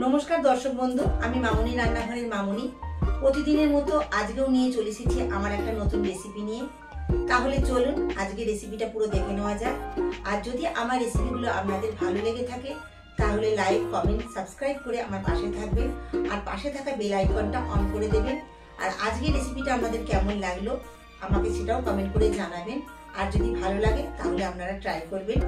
নমস্কার দর্শক বন্ধু, আমি মামনি রান্নাঘরের মামনি। প্রতিদিনের মতো আজকেও নিয়ে চলে এসেছি আমার একটা নতুন রেসিপি নিয়ে। তাহলে চলুন আজকে রেসিপিটা পুরো দেখে নেওয়া যাক। আর যদি আমার রেসিপিগুলো আপনাদের ভালো লেগে থাকে তাহলে লাইক, কমেন্ট, সাবস্ক্রাইব করে আমার পাশে থাকবেন আর পাশে থাকা বেল আইকনটা অন করে দেবেন। আর আজকের রেসিপিটা আপনাদের কেমন লাগলো আমাকে সেটাও কমেন্ট করে জানাবেন। আর যদি ভালো লাগে তাহলে আপনারা ট্রাই করবেন।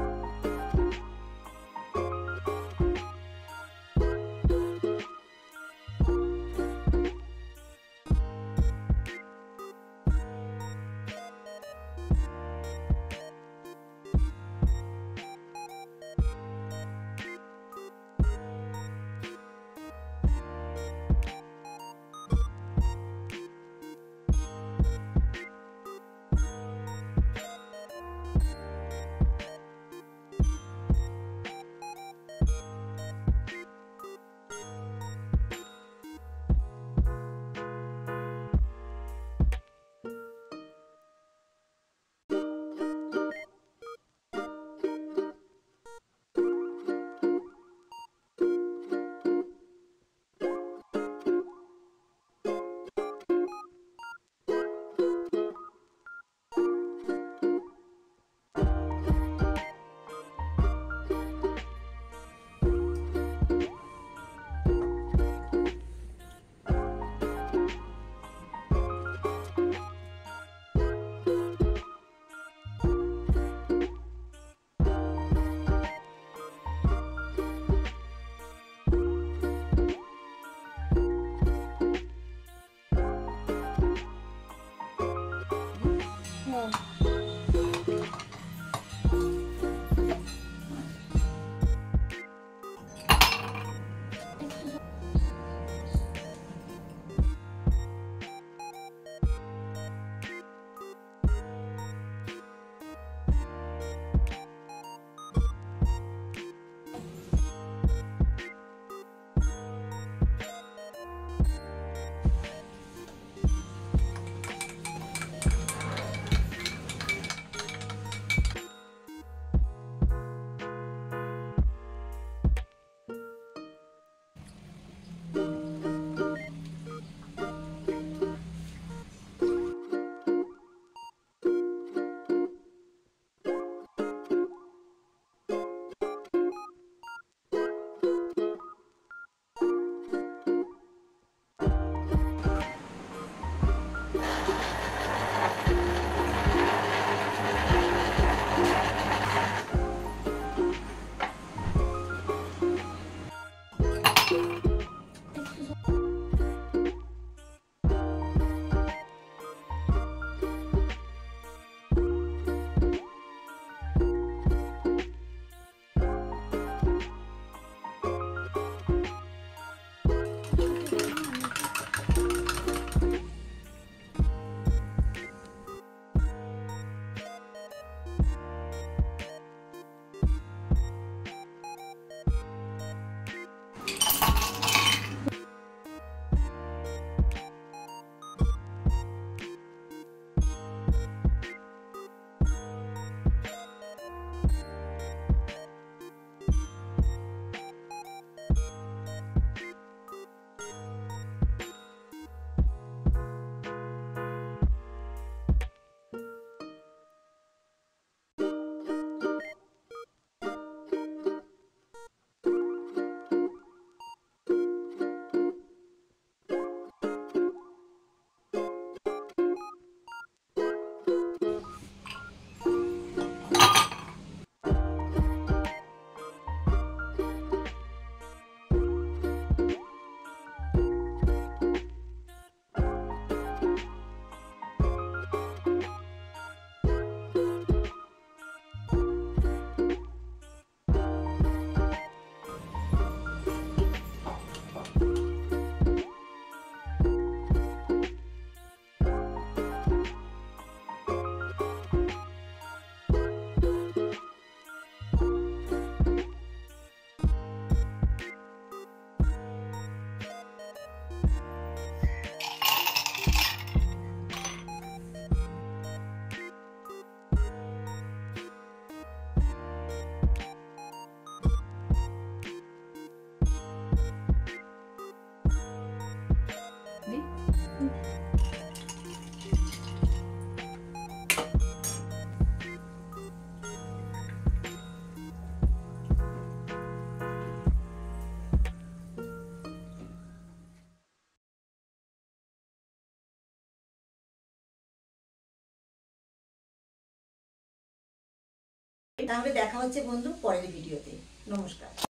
তাহলে দেখা হচ্ছে বন্ধু পরের ভিডিওতে। নমস্কার।